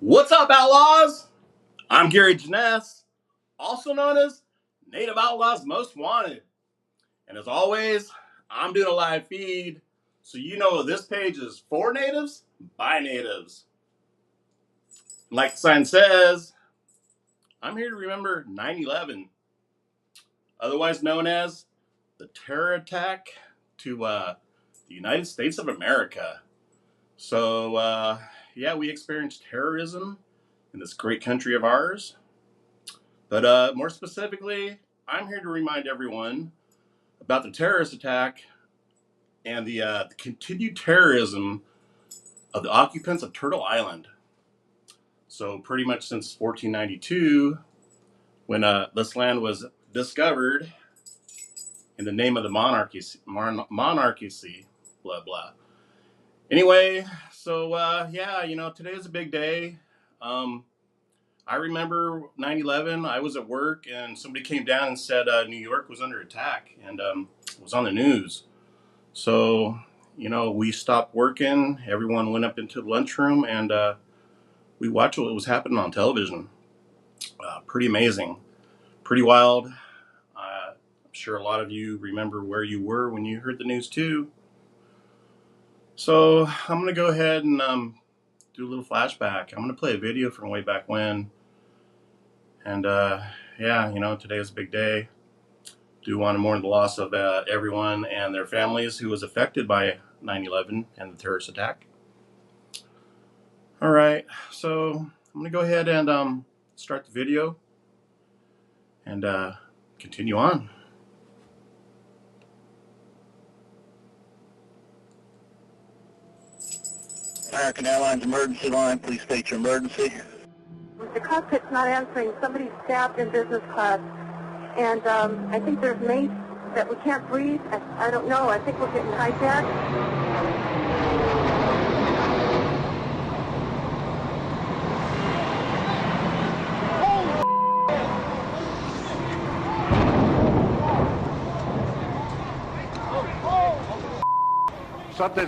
What's up, Outlaws? I'm Gary Janess, also known as Native Outlaws Most Wanted. And as always, I'm doing a live feed, so you know this page is for natives, by natives. Like the sign says, I'm here to remember 9/11, otherwise known as the terror attack to the United States of America. So, we experienced terrorism in this great country of ours. But more specifically, I'm here to remind everyone about the terrorist attack and the continued terrorism of the occupants of Turtle Island. So pretty much since 1492, when this land was discovered in the name of the monarchy, blah, blah. Anyway, so today is a big day. I remember 9/11. I was at work and somebody came down and said New York was under attack and it was on the news. So, we stopped working. Everyone went up into the lunchroom and we watched what was happening on television. Pretty amazing, pretty wild. I'm sure a lot of you remember where you were when you heard the news too. So I'm going to go ahead and do a little flashback. I'm going to play a video from way back when. And today is a big day. Do want to mourn the loss of everyone and their families who was affected by 9/11 and the terrorist attack. All right, so I'm going to go ahead and start the video and continue on. American Airlines emergency line, please state your emergency. The cockpit's not answering. Somebody's stabbed in business class. And I think there's mates that we can't breathe. I don't know. I think we're getting hijacked.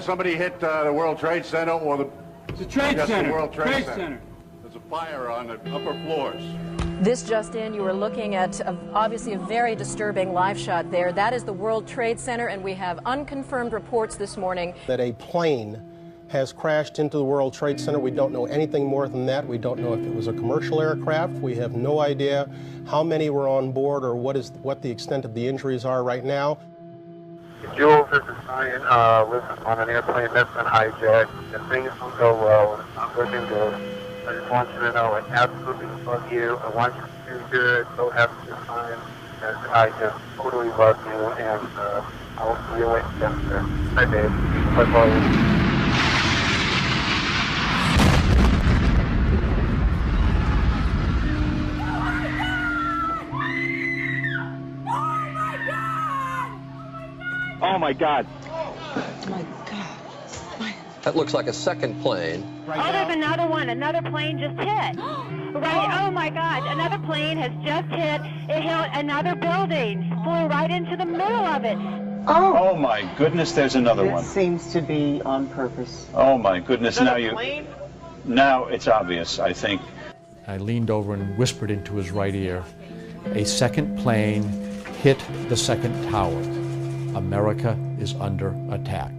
Somebody hit the World Trade Center or the... It's a Trade Center. The World Trade Center. Center. There's a fire on the upper floors. This just in, you were looking at obviously a very disturbing live shot there. That is the World Trade Center, and we have unconfirmed reports this morning that a plane has crashed into the World Trade Center. We don't know anything more than that. We don't know if it was a commercial aircraft. We have no idea how many were on board or what the extent of the injuries are right now. Jules, this is Ryan. Listen, on an airplane that's been hijacked, and things don't go well, and it's not looking good. I just want you to know I absolutely love you. I want you to do good. So have a good time. And I just totally love you, and I'll see you later. Bye, babe. Bye-bye. Oh my God. Oh my God. That looks like a second plane. Oh, there's another one. Another plane just hit. Right. Oh my God. Another plane has just hit. It hit another building. Flew right into the middle of it. Oh my goodness, there's another one. It seems to be on purpose. Oh my goodness, now it's obvious, I think. I leaned over and whispered into his right ear. A second plane hit the second tower. America is under attack.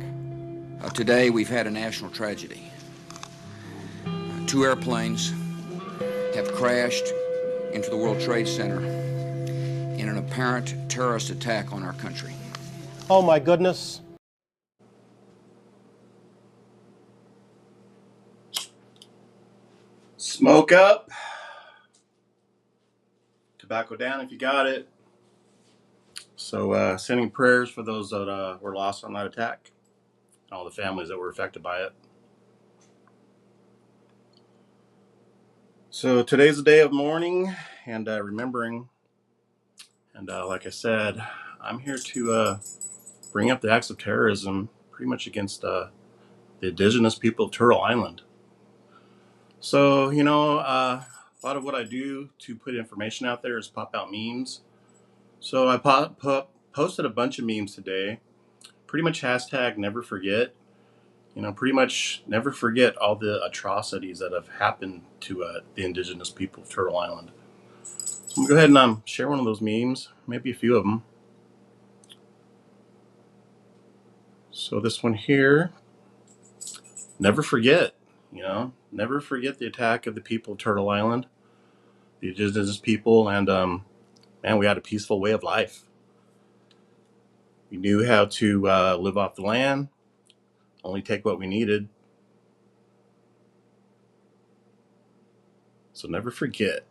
Today we've had a national tragedy. Two airplanes have crashed into the World Trade Center in an apparent terrorist attack on our country. Oh my goodness. Smoke up. Tobacco down if you got it. So sending prayers for those that were lost on that attack and all the families that were affected by it. So today's a day of mourning and remembering. And like I said, I'm here to bring up the acts of terrorism pretty much against the indigenous people of Turtle Island. So, a lot of what I do to put information out there is pop out memes. So I posted a bunch of memes today, pretty much hashtag never forget. pretty much never forget all the atrocities that have happened to the indigenous people of Turtle Island. So I'm going to go ahead and share one of those memes, maybe a few of them. So this one here, never forget, never forget the attack of the people of Turtle Island, the indigenous people, and man, we had a peaceful way of life. We knew how to live off the land, only take what we needed. So never forget.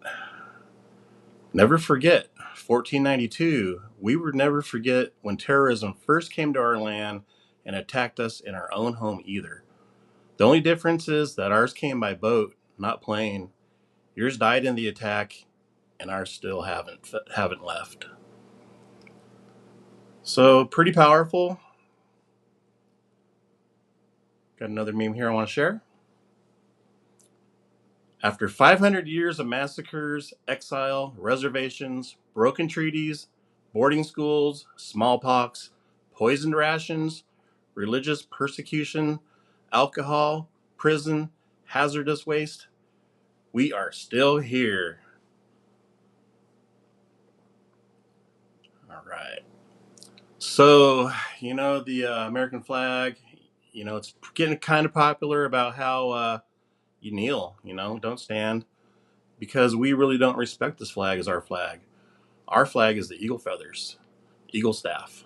Never forget 1492. We would never forget when terrorism first came to our land and attacked us in our own home either. The only difference is that ours came by boat, not plane. Yours died in the attack, and ours still haven't left. So pretty powerful. Got another meme here I want to share. After 500 years of massacres, exile, reservations, broken treaties, boarding schools, smallpox, poisoned rations, religious persecution, alcohol, prison, hazardous waste, we are still here. All right. So, the American flag, it's getting kind of popular about how you kneel, don't stand, because we really don't respect this flag as our flag. Our flag is the eagle feathers, eagle staff.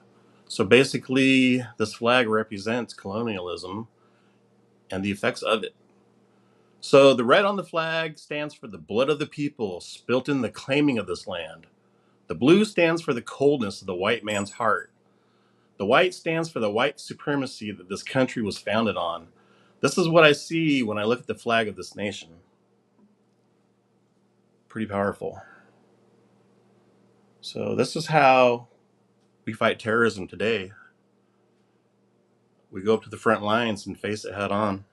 So basically, this flag represents colonialism and the effects of it. So the red on the flag stands for the blood of the people spilt in the claiming of this land. The blue stands for the coldness of the white man's heart. The white stands for the white supremacy that this country was founded on. This is what I see when I look at the flag of this nation. Pretty powerful. So this is how we fight terrorism today. We go up to the front lines and face it head on.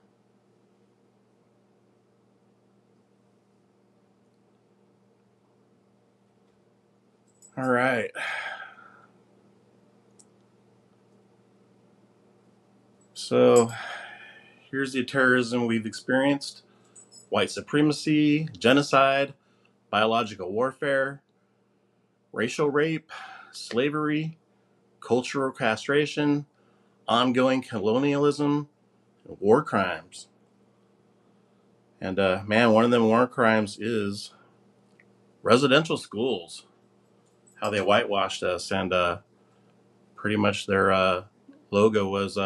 All right. So here's the terrorism we've experienced: white supremacy, genocide, biological warfare, racial rape, slavery, cultural castration, ongoing colonialism, and war crimes. And man, one of them war crimes is residential schools, how they whitewashed us, and pretty much their logo was,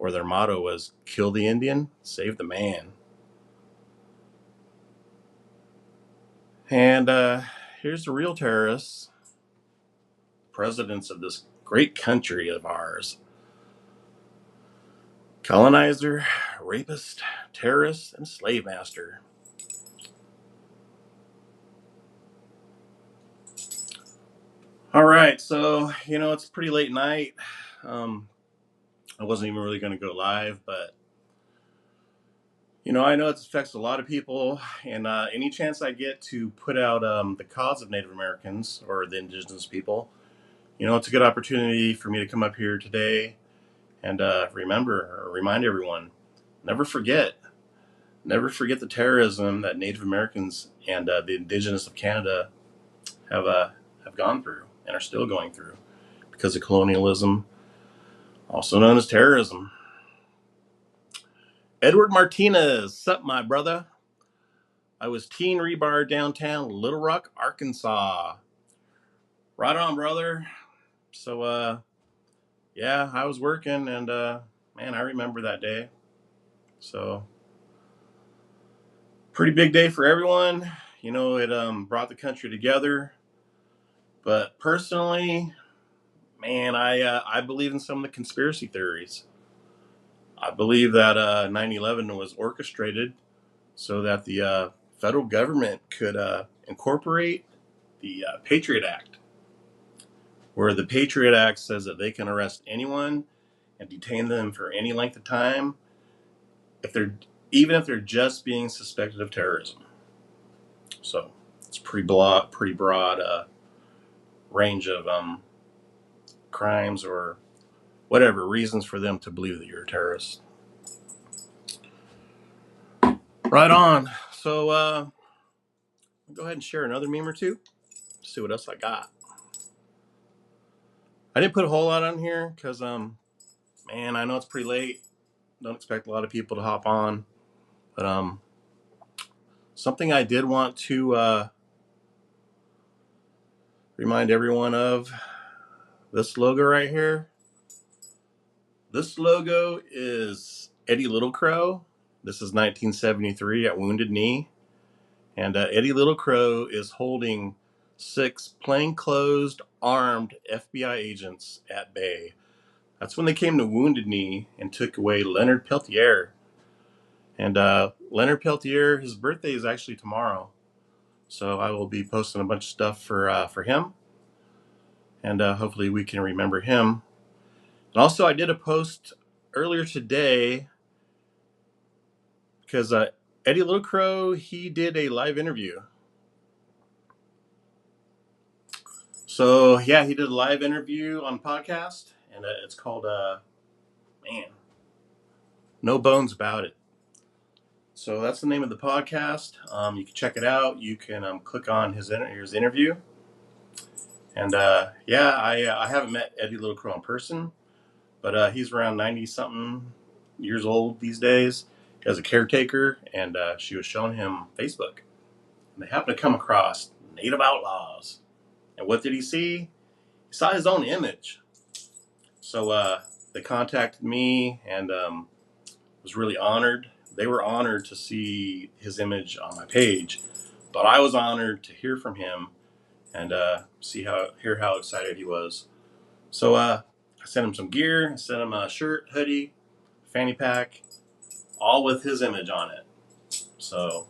or their motto was, kill the Indian, save the man. And here's the real terrorists, presidents of this great country of ours: colonizer, rapist, terrorist, and slave master. All right, so it's pretty late night. I wasn't even really going to go live, but I know it affects a lot of people, and any chance I get to put out the cause of Native Americans or the indigenous people, it's a good opportunity for me to come up here today and remind everyone, never forget the terrorism that Native Americans and the indigenous of Canada have gone through and are still going through because of colonialism, also known as terrorism. Edward Martinez, sup, my brother? I was teen rebar downtown Little Rock, Arkansas. Right on, brother. So, yeah, I was working, and man, I remember that day. So, pretty big day for everyone. It brought the country together. But personally, man, I believe in some of the conspiracy theories. I believe that 9/11 was orchestrated so that the federal government could incorporate the Patriot Act, where the Patriot Act says that they can arrest anyone and detain them for any length of time, even if they're just being suspected of terrorism. So it's pretty broad range of crimes or whatever reasons for them to believe that you're a terrorist. Right on. So I'll go ahead and share another meme or two. See what else I got. I didn't put a whole lot on here because man, I know it's pretty late. Don't expect a lot of people to hop on. But something I did want to remind everyone of, this logo right here. This logo is Eddie Littlecrow. This is 1973 at Wounded Knee. And Eddie Littlecrow is holding 6 plainclothes armed FBI agents at bay. That's when they came to Wounded Knee and took away Leonard Peltier. And Leonard Peltier, his birthday is actually tomorrow. So I will be posting a bunch of stuff for him. And hopefully we can remember him. And also I did a post earlier today because Eddie Littlecrow, he did a live interview. So yeah, he did a live interview on a podcast, and it's called man, No Bones About It. So that's the name of the podcast. You can check it out. You can click on his interview. And yeah, I haven't met Eddie Littlecrow in person, but he's around 90-something years old these days. He has a caretaker, and she was showing him Facebook. And they happened to come across Native Outlaws. And what did he see? He saw his own image. So they contacted me and was really honored. They were honored to see his image on my page, but I was honored to hear from him and hear how excited he was. So I sent him some gear. I sent him a shirt, hoodie, fanny pack, all with his image on it. So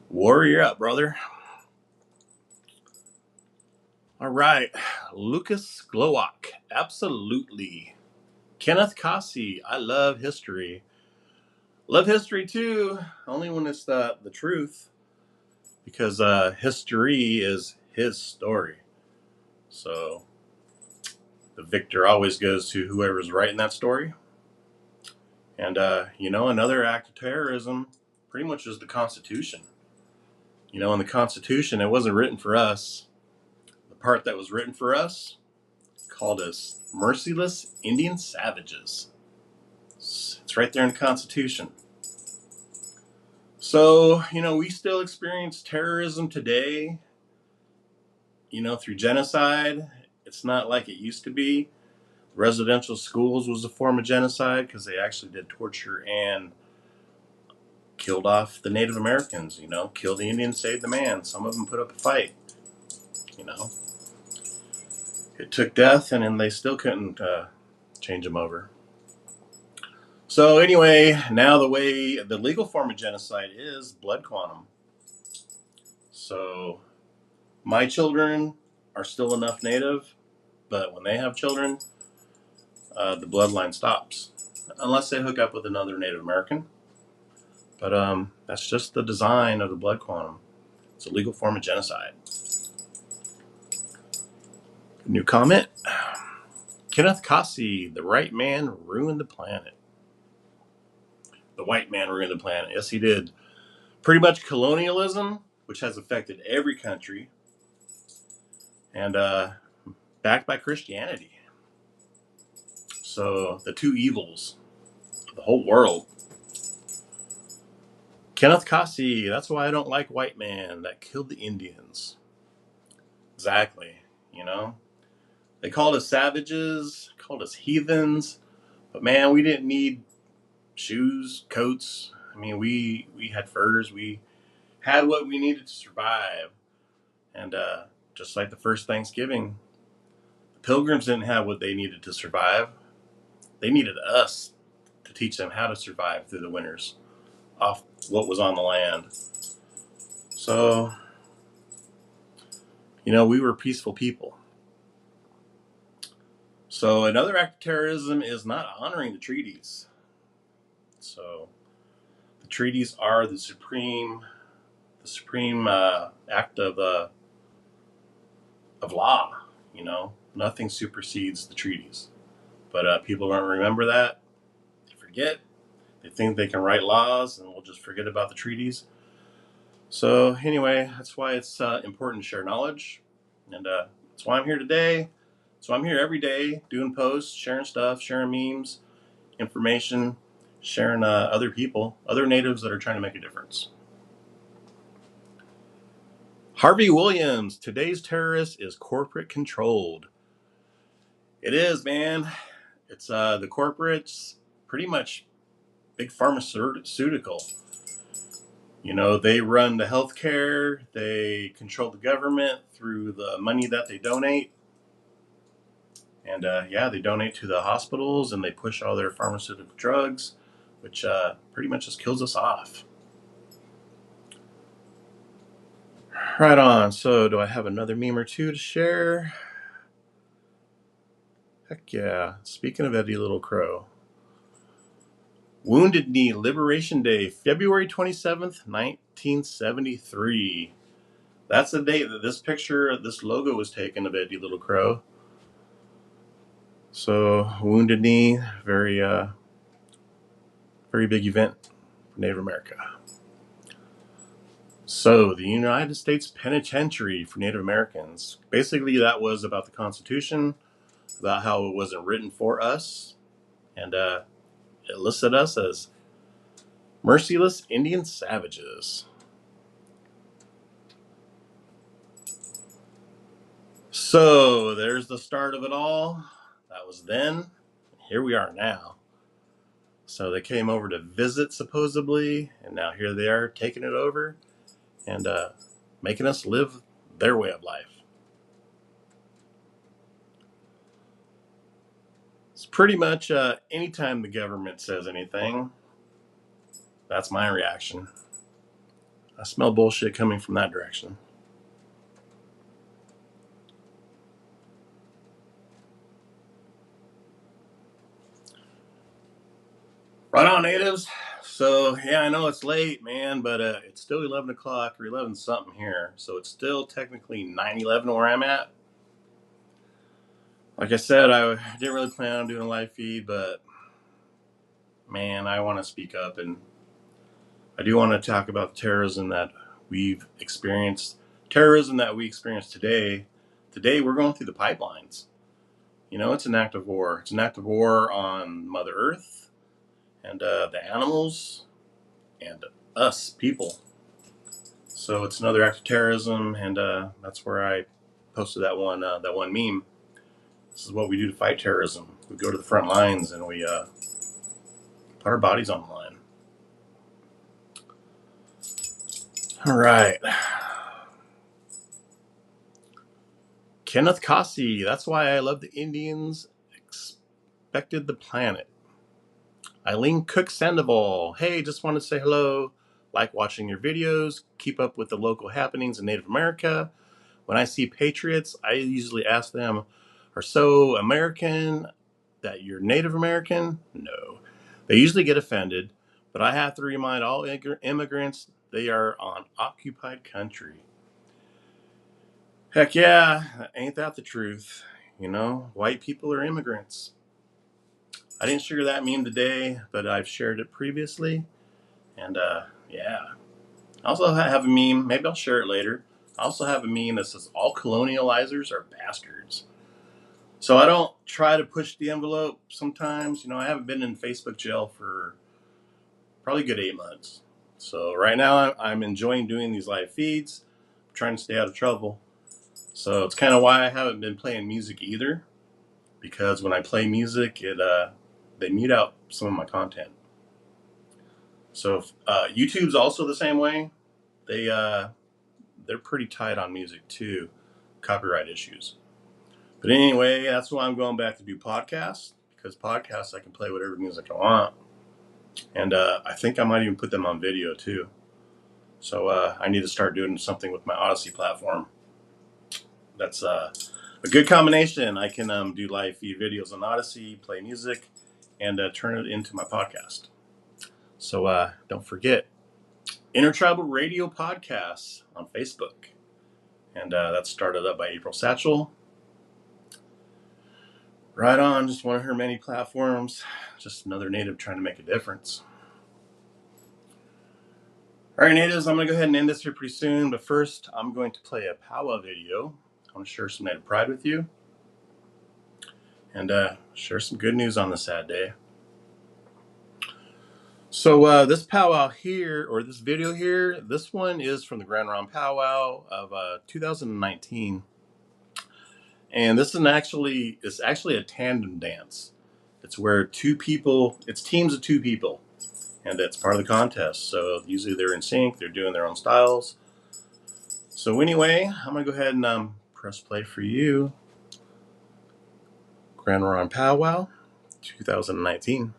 warrior up, brother. All right, Lucas Glowak, absolutely. Kenneth Kasi, I love history. Love history too, only when it's the truth, because history is his story. So the victor always goes to whoever's writing that story. And another act of terrorism pretty much is the Constitution. In the Constitution, it wasn't written for us. The part that was written for us called us merciless Indian savages. It's right there in the Constitution. So, we still experience terrorism today, through genocide. It's not like it used to be. Residential schools was a form of genocide because they actually did torture and killed off the Native Americans, killed the Indians, saved the man. Some of them put up a fight, It took death, and then they still couldn't change them over. So anyway, now the way the legal form of genocide is blood quantum. So my children are still enough Native, but when they have children, the bloodline stops. Unless they hook up with another Native American. But that's just the design of the blood quantum. It's a legal form of genocide. New comment. Kenneth Kasi, the right man ruined the planet. The white man ruined the planet. Yes, he did. Pretty much colonialism, which has affected every country, and backed by Christianity. So the two evils of the whole world. Kenneth Kasi, that's why I don't like white man that killed the Indians. Exactly, They called us savages, called us heathens, but man, we didn't need shoes, coats. I mean, we had furs. We had what we needed to survive. And just like the first Thanksgiving, the Pilgrims didn't have what they needed to survive. They needed us to teach them how to survive through the winters off what was on the land. So, we were peaceful people. So another act of terrorism is not honoring the treaties. So the treaties are the supreme act of law. Nothing supersedes the treaties. But people don't remember that. They forget. They think they can write laws and we'll just forget about the treaties. So anyway, that's why it's important to share knowledge. And that's why I'm here today. So I'm here every day doing posts, sharing stuff, sharing memes, information, sharing other people, other natives that are trying to make a difference. Harvey Williams, today's terrorist is corporate controlled. It is, man. It's the corporates, pretty much big pharmaceutical. You know, they run the healthcare, they control the government through the money that they donate. And yeah, they donate to the hospitals and they push all their pharmaceutical drugs, which pretty much just kills us off. Right on. So, do I have another meme or two to share? Heck yeah. Speaking of Eddie Little Crow. Wounded Knee Liberation Day, February 27th, 1973. That's the date that this logo was taken of Eddie Little Crow. So, Wounded Knee, very big event for Native America. So, the United States Penitentiary for Native Americans. Basically, that was about the Constitution, about how it wasn't written for us, and it listed us as merciless Indian savages. So, there's the start of it all. That was then. Here we are now. So, they came over to visit, supposedly, and now here they are taking it over and making us live their way of life. It's pretty much anytime the government says anything, that's my reaction. I smell bullshit coming from that direction. Right on, natives. So, yeah, I know it's late, man, but it's still 11 o'clock or 11 something here. So it's still technically 9/11 where I'm at. Like I said, I didn't really plan on doing a live feed, but man, I want to speak up, and I do want to talk about the terrorism that we've experienced. Terrorism that we experience today. Today, we're going through the pipelines. You know, it's an act of war. It's an act of war on Mother Earth and the animals and us, people. So it's another act of terrorism, and that's where I posted that one meme. This is what we do to fight terrorism. We go to the front lines and we put our bodies on the line. All right. Kenneth Cossey, that's why I love the Indians expected the planet. Eileen Cook Sandoval, hey, just want to say hello. Like watching your videos. Keep up with the local happenings in Native America. When I see patriots, I usually ask them, are so American that you're Native American? No. They usually get offended, but I have to remind all immigrants they are on occupied country. Heck yeah, ain't that the truth? You know, white people are immigrants. I didn't share that meme today, but I've shared it previously. And yeah. I also have a meme, maybe I'll share it later. I also have a meme that says all colonializers are bastards. So I don't try to push the envelope sometimes. You know, I haven't been in Facebook jail for probably a good 8 months. So right now I'm enjoying doing these live feeds. I'm trying to stay out of trouble. So it's kind of why I haven't been playing music either. Because when I play music, they mute out some of my content. So YouTube's also the same way. They're pretty tight on music too, copyright issues. But anyway, that's why I'm going back to do podcasts, because podcasts I can play whatever music I want, and I think I might even put them on video too. So I need to start doing something with my Odyssey platform. That's a good combination. I can do live feed videos on Odyssey, play music, and turn it into my podcast. So don't forget, Intertribal Radio Podcasts on Facebook. And that started up by April Satchel. Right on, just one of her many platforms. Just another native trying to make a difference. All right, natives, I'm going to go ahead and end this here pretty soon, but first I'm going to play a powwow video. I want to share some native pride with you and share some good news on this sad day. So this powwow here, or this video here, this one is from the Grand Round Powwow of 2019. And this is actually a tandem dance. It's where it's teams of two people, and it's part of the contest. So usually they're in sync, they're doing their own styles. So anyway, I'm gonna go ahead and press play for you. Grand Round Powwow, 2019.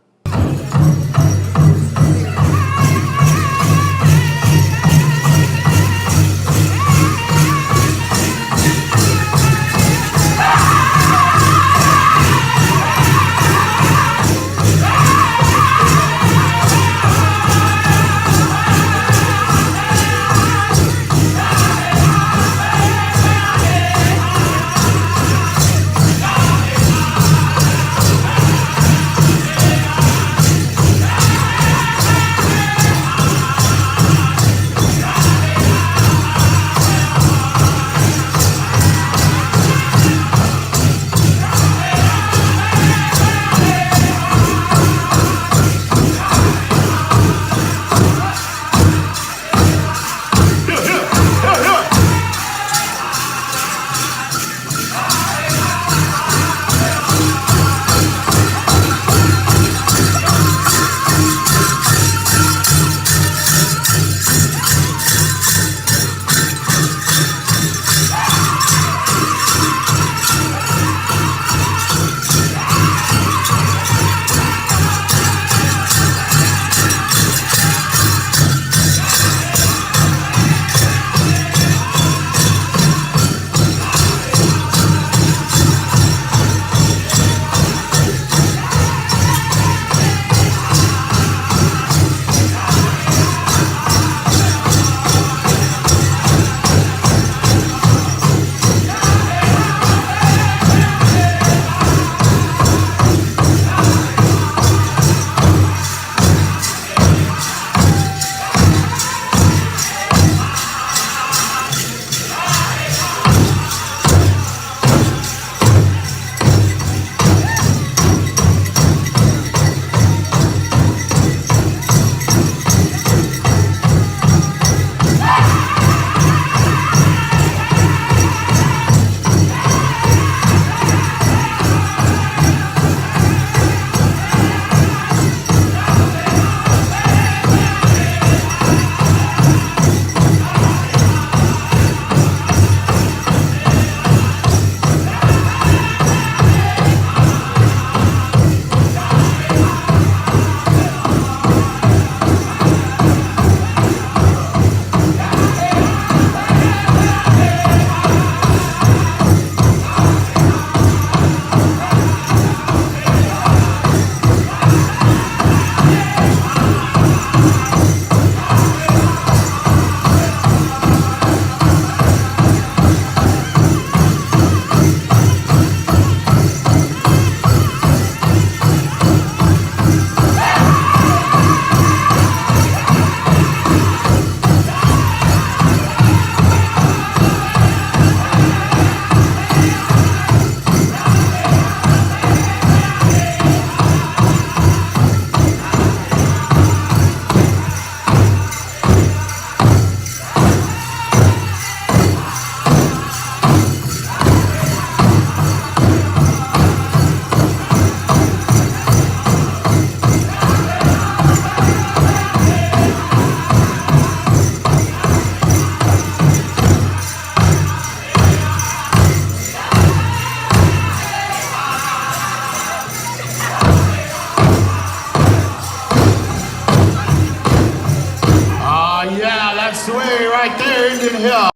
Sway right there, Indian Hill.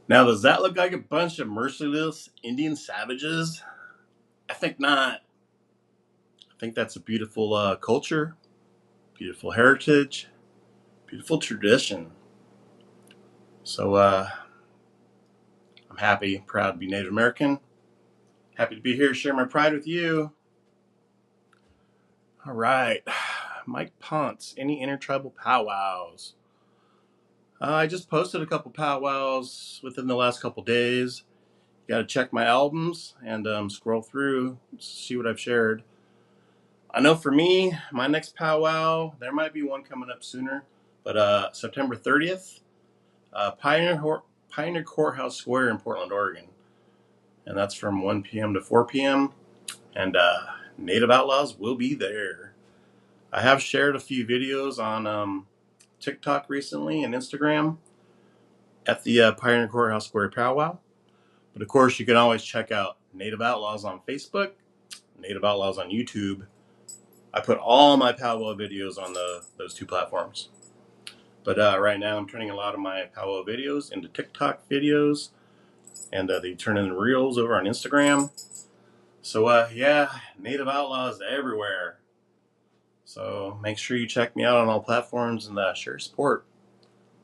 Now, does that look like a bunch of merciless Indian savages? I think not. I think that's a beautiful culture, beautiful heritage, beautiful tradition. So I'm happy, proud to be Native American. Happy to be here, share my pride with you. All right. Mike Ponce, any intertribal powwows? I just posted a couple powwows within the last couple days. Got to check my albums and scroll through, see what I've shared. I know for me, my next powwow, there might be one coming up sooner, but September 30th, Pioneer Courthouse Square in Portland, Oregon. And that's from 1 p.m. to 4 p.m. And Native Outlaws will be there. I have shared a few videos on TikTok recently and Instagram at the Pioneer Courthouse Square powwow. But of course, you can always check out Native Outlaws on Facebook, Native Outlaws on YouTube. I put all my powwow videos on those two platforms. But right now, I'm turning a lot of my powwow videos into TikTok videos, and they turn into reels over on Instagram. So yeah, Native Outlaws everywhere. So make sure you check me out on all platforms and share support.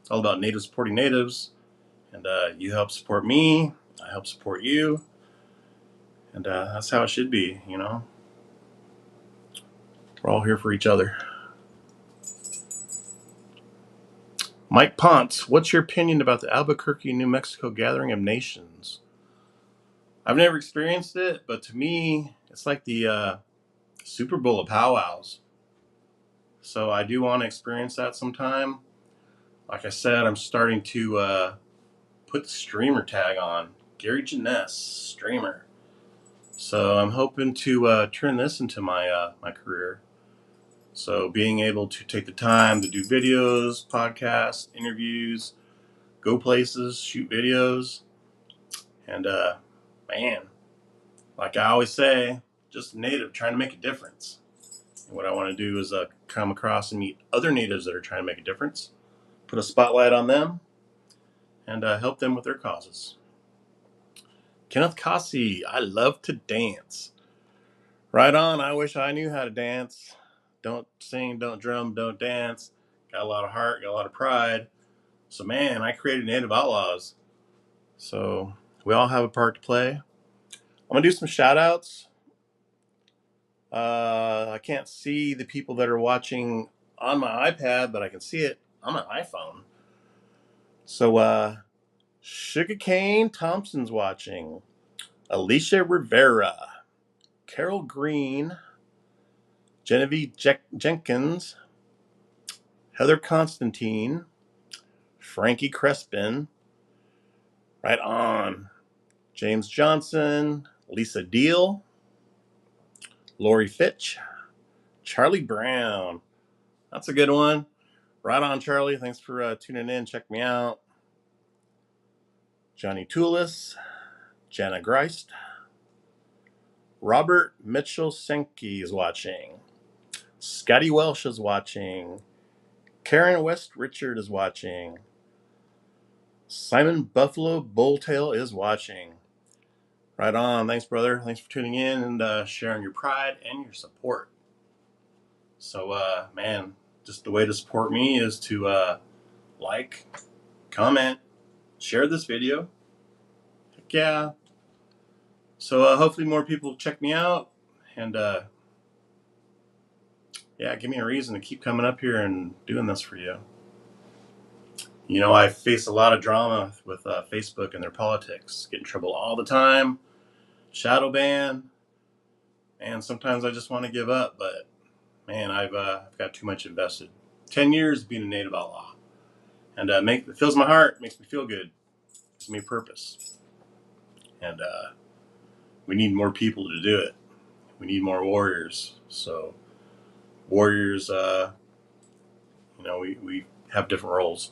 It's all about natives supporting natives, and you help support me, I help support you, and that's how it should be, you know? We're all here for each other. Mike Ponce, what's your opinion about the Albuquerque, New Mexico Gathering of Nations? I've never experienced it, but to me, it's like the Super Bowl of powwows. So I do want to experience that sometime. Like I said, I'm starting to put the streamer tag on. Gary Jeunesse, streamer. So I'm hoping to turn this into my career. So being able to take the time to do videos, podcasts, interviews, go places, shoot videos, and man, like I always say, just a native trying to make a difference. And what I want to do is come across and meet other natives that are trying to make a difference, put a spotlight on them, and help them with their causes. Kenneth Kasi, I love to dance. Right on, I wish I knew how to dance. Don't sing, don't drum, don't dance. Got a lot of heart, got a lot of pride. So man, I created Native Outlaws. So we all have a part to play. I'm gonna do some shout outs. I can't see the people that are watching on my iPad, but I can see it on my iPhone. So Sugarcane Thompson's watching. Alicia Rivera, Carol Green, Genevieve Jenkins, Heather Constantine, Frankie Crespin, right on, James Johnson, Lisa Deal, Lori Fitch, Charlie Brown. That's a good one. Right on, Charlie. Thanks for tuning in. Check me out. Johnny Toulis, Jana Greist, Robert Mitchell Senke is watching. Scotty Welsh is watching. Karen West Richard is watching. Simon Buffalo Bulltail is watching. Right on. Thanks, brother. Thanks for tuning in and sharing your pride and your support. So, man, just the way to support me is to like, comment, share this video. Heck yeah. So hopefully more people check me out. And yeah, give me a reason to keep coming up here and doing this for you. You know, I face a lot of drama with Facebook and their politics. Get in trouble all the time. Shadow ban. And sometimes I just want to give up. But, man, I've got too much invested. 10 years being a Native Outlaw. And it fills my heart. Makes me feel good. Gives me a purpose. And we need more people to do it. We need more warriors. So, warriors, you know, we have different roles.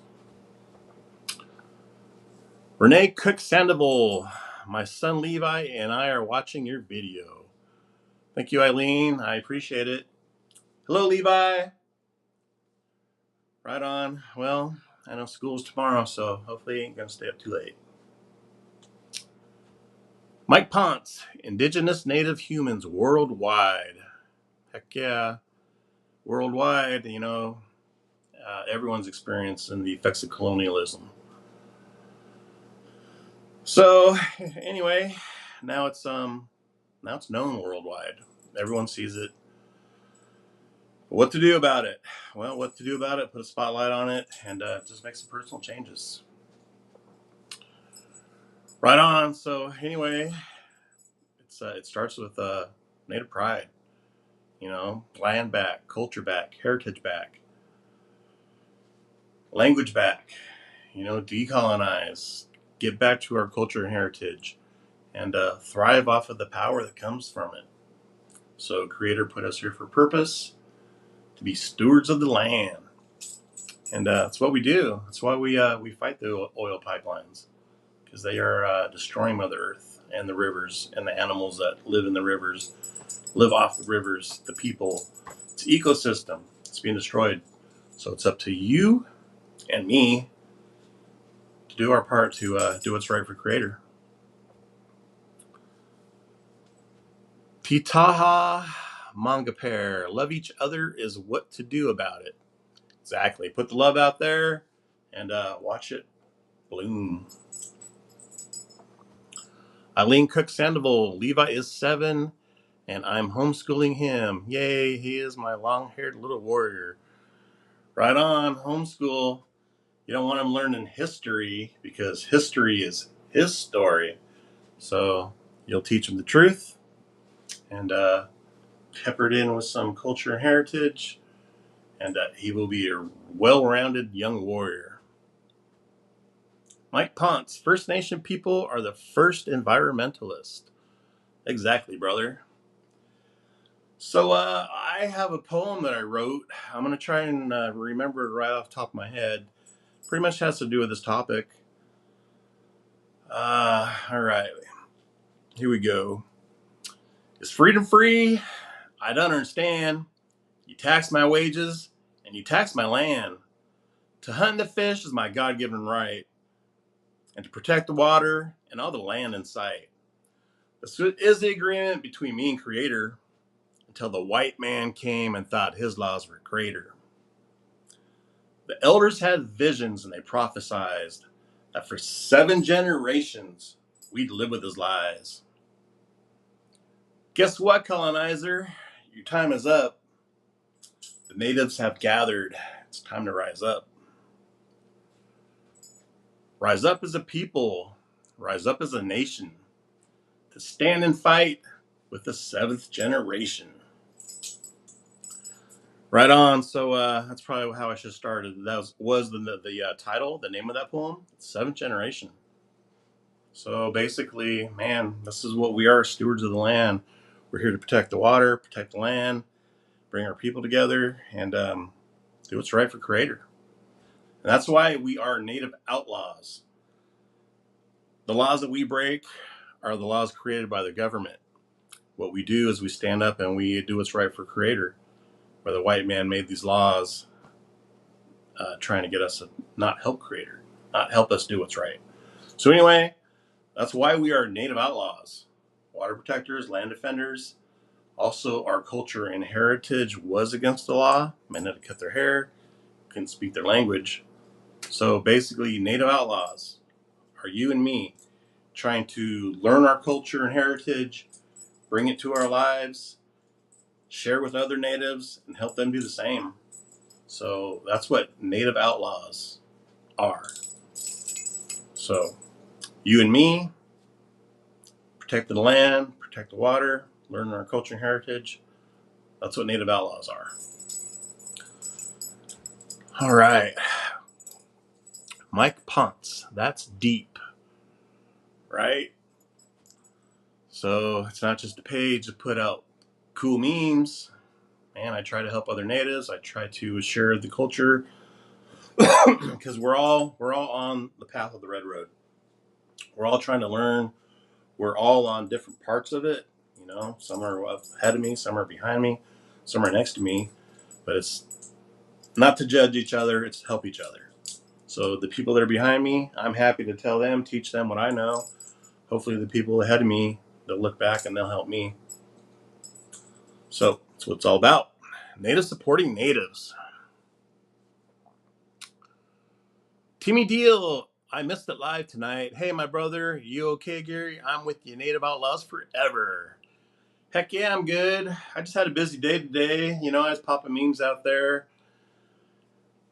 Renee Cook Sandoval, my son Levi and I are watching your video. Thank you, Eileen. I appreciate it. Hello, Levi. Right on. Well, I know school's tomorrow, so hopefully I ain't going to stay up too late. Mike Ponce, Indigenous Native Humans Worldwide. Heck yeah. Worldwide, you know, everyone's experiencing the effects of colonialism. So, anyway, now it's known worldwide. Everyone sees it. What to do about it? Well, what to do about it, put a spotlight on it, and just make some personal changes. Right on. So anyway, it starts with native pride, land back, culture back, heritage back, language back, decolonize, get back to our culture and heritage, and thrive off of the power that comes from it. So Creator put us here for purpose, to be stewards of the land. And that's what we do. That's why we fight the oil pipelines, because they are destroying Mother Earth and the rivers and the animals that live in the rivers, live off the rivers, the people. It's an ecosystem. It's being destroyed. So it's up to you and me to do our part to do what's right for Creator. Pitaha manga pair. Love each other is what to do about it. Exactly. Put the love out there and watch it bloom. Eileen Cook Sandoval. Levi is 7 and I'm homeschooling him. Yay, he is my long-haired little warrior. Right on, homeschool. You don't want him learning history because history is his story. So you'll teach him the truth and pepper it in with some culture and heritage, and he will be a well-rounded young warrior. Mike Ponce, First Nation people are the first environmentalists. Exactly, brother. So I have a poem that I wrote. I'm going to try and remember it right off the top of my head. Pretty much has to do with this topic. All right. Here we go. Is freedom free? I don't understand. You tax my wages and you tax my land. To hunt and to fish is my God-given right. And to protect the water and all the land in sight. This is the agreement between me and Creator until the white man came and thought his laws were greater. The elders had visions and they prophesied that for 7 generations we'd live with his lies. Guess what, colonizer? Your time is up. The natives have gathered. It's time to rise up. Rise up as a people. Rise up as a nation. To stand and fight with the 7th generation. Right on. So that's probably how I should have started. That was the title, the name of that poem, 7th generation. So basically, man, this is what we are, stewards of the land. We're here to protect the water, protect the land, bring our people together, and do what's right for Creator. And that's why we are native outlaws. The laws that we break are the laws created by the government. What we do is we stand up and we do what's right for Creator. Where the white man made these laws trying to get us to not help Creator, not help us do what's right. So anyway, that's why we are native outlaws. Water protectors, land defenders. Also, our culture and heritage was against the law. Men had to cut their hair, couldn't speak their language. So basically, native outlaws are you and me trying to learn our culture and heritage, bring it to our lives, share with other natives, and help them do the same. So that's what native outlaws are. So you and me, protect the land, protect the water, learn our culture and heritage. That's what native outlaws are. All right. Mike Ponce, that's deep, right? So it's not just a page to put out cool memes. Man, I try to help other natives. I try to share the culture because we're all on the path of the Red Road. We're all trying to learn. We're all on different parts of it. Some are ahead of me, some are behind me, some are next to me. But it's not to judge each other, it's to help each other. So the people that are behind me, I'm happy to tell them, teach them what I know. Hopefully the people ahead of me, they'll look back and they'll help me. So that's what it's all about. Natives supporting natives. Timmy Deal, I missed it live tonight. Hey, my brother, you okay, Gary? I'm with you, Native Outlaws forever. Heck yeah, I'm good. I just had a busy day today. You know, I was popping memes out there.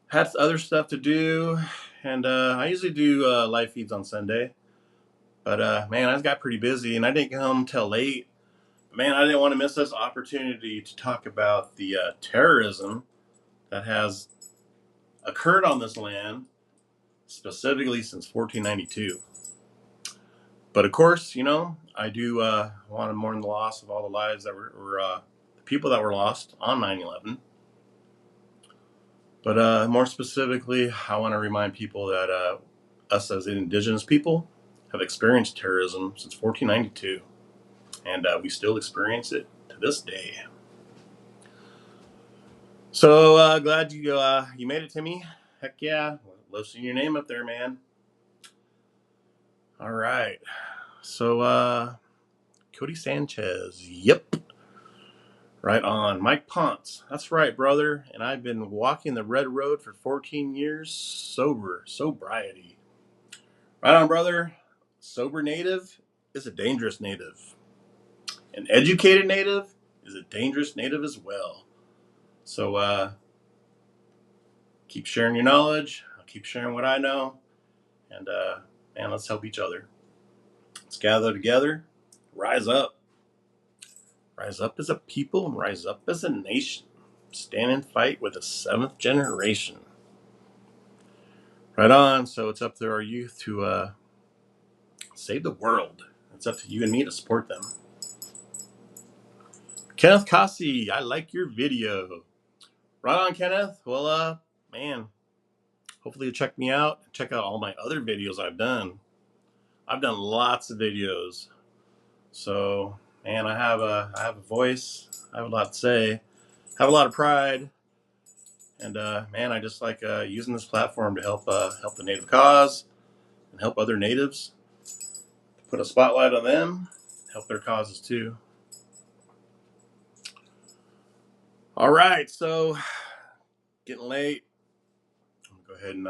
Had other stuff to do. And I usually do live feeds on Sunday. But man, I just got pretty busy and I didn't come till late. Man, I didn't want to miss this opportunity to talk about the terrorism that has occurred on this land, specifically since 1492. But of course, you know, I do want to mourn the loss of all the lives that were the people that were lost on 9/11. But more specifically, I want to remind people that us as indigenous people have experienced terrorism since 1492, and we still experience it to this day. So glad you made it, Timmy. Heck yeah, love seeing your name up there, man. All right, so Cody Sanchez, yep. Right on. Mike Ponce. That's right, brother. And I've been walking the red road for 14 years. Sobriety. Right on, brother. Sober native is a dangerous native. An educated native is a dangerous native as well. So keep sharing your knowledge. I'll keep sharing what I know. And man, let's help each other. Let's gather together. Rise up. Rise up as a people and rise up as a nation. Stand and fight with the 7th generation. Right on. So it's up to our youth to save the world. It's up to you and me to support them. Kenneth Kasi, I like your video. Right on, Kenneth. Well, man, hopefully you check me out. Check out all my other videos I've done. I've done lots of videos. So, man, I have a voice. I have a lot to say. I have a lot of pride. And man, I just like using this platform to help the Native cause and help other natives. Put a spotlight on them, help their causes too. All right, so getting late. I'm gonna go ahead and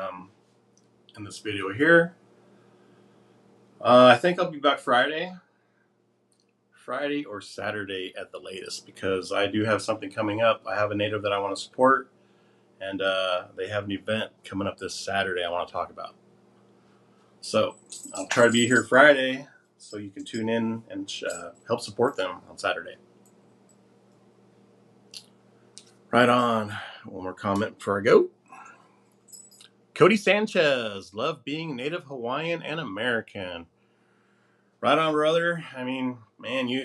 end this video here. I think I'll be back Friday or Saturday at the latest, because I do have something coming up. I have a native that I want to support, and they have an event coming up this Saturday I want to talk about. So I'll try to be here Friday so you can tune in and help support them on Saturday. Right on. One more comment before I go. Cody Sanchez, love being Native Hawaiian and American. Right on, brother. I mean, man, you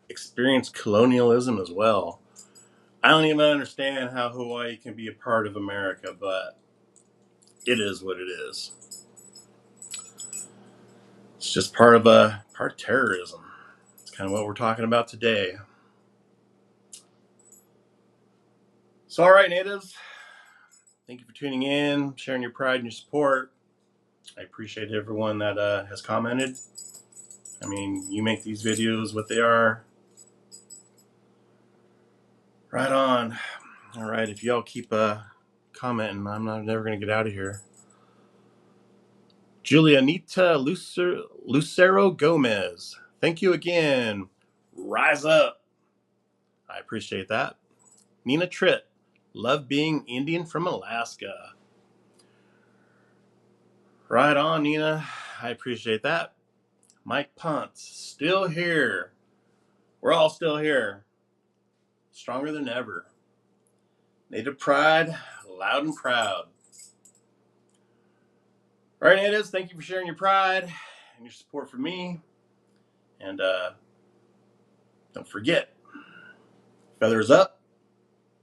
experience colonialism as well. I don't even understand how Hawaii can be a part of America, but it is what it is. It's just part of terrorism. It's kind of what we're talking about today. So, all right, natives. Thank you for tuning in, sharing your pride and your support. I appreciate everyone that has commented. I mean, you make these videos what they are. Right on. All right, if y'all keep commenting, I'm never going to get out of here. Julianita Lucero Gomez, thank you again. Rise up. I appreciate that. Nina Tritt, love being Indian from Alaska. Right on, Nina. I appreciate that. Mike Ponce, still here. We're all still here. Stronger than ever. Native pride, loud and proud. All right, natives, thank you for sharing your pride and your support for me. And don't forget, feathers up,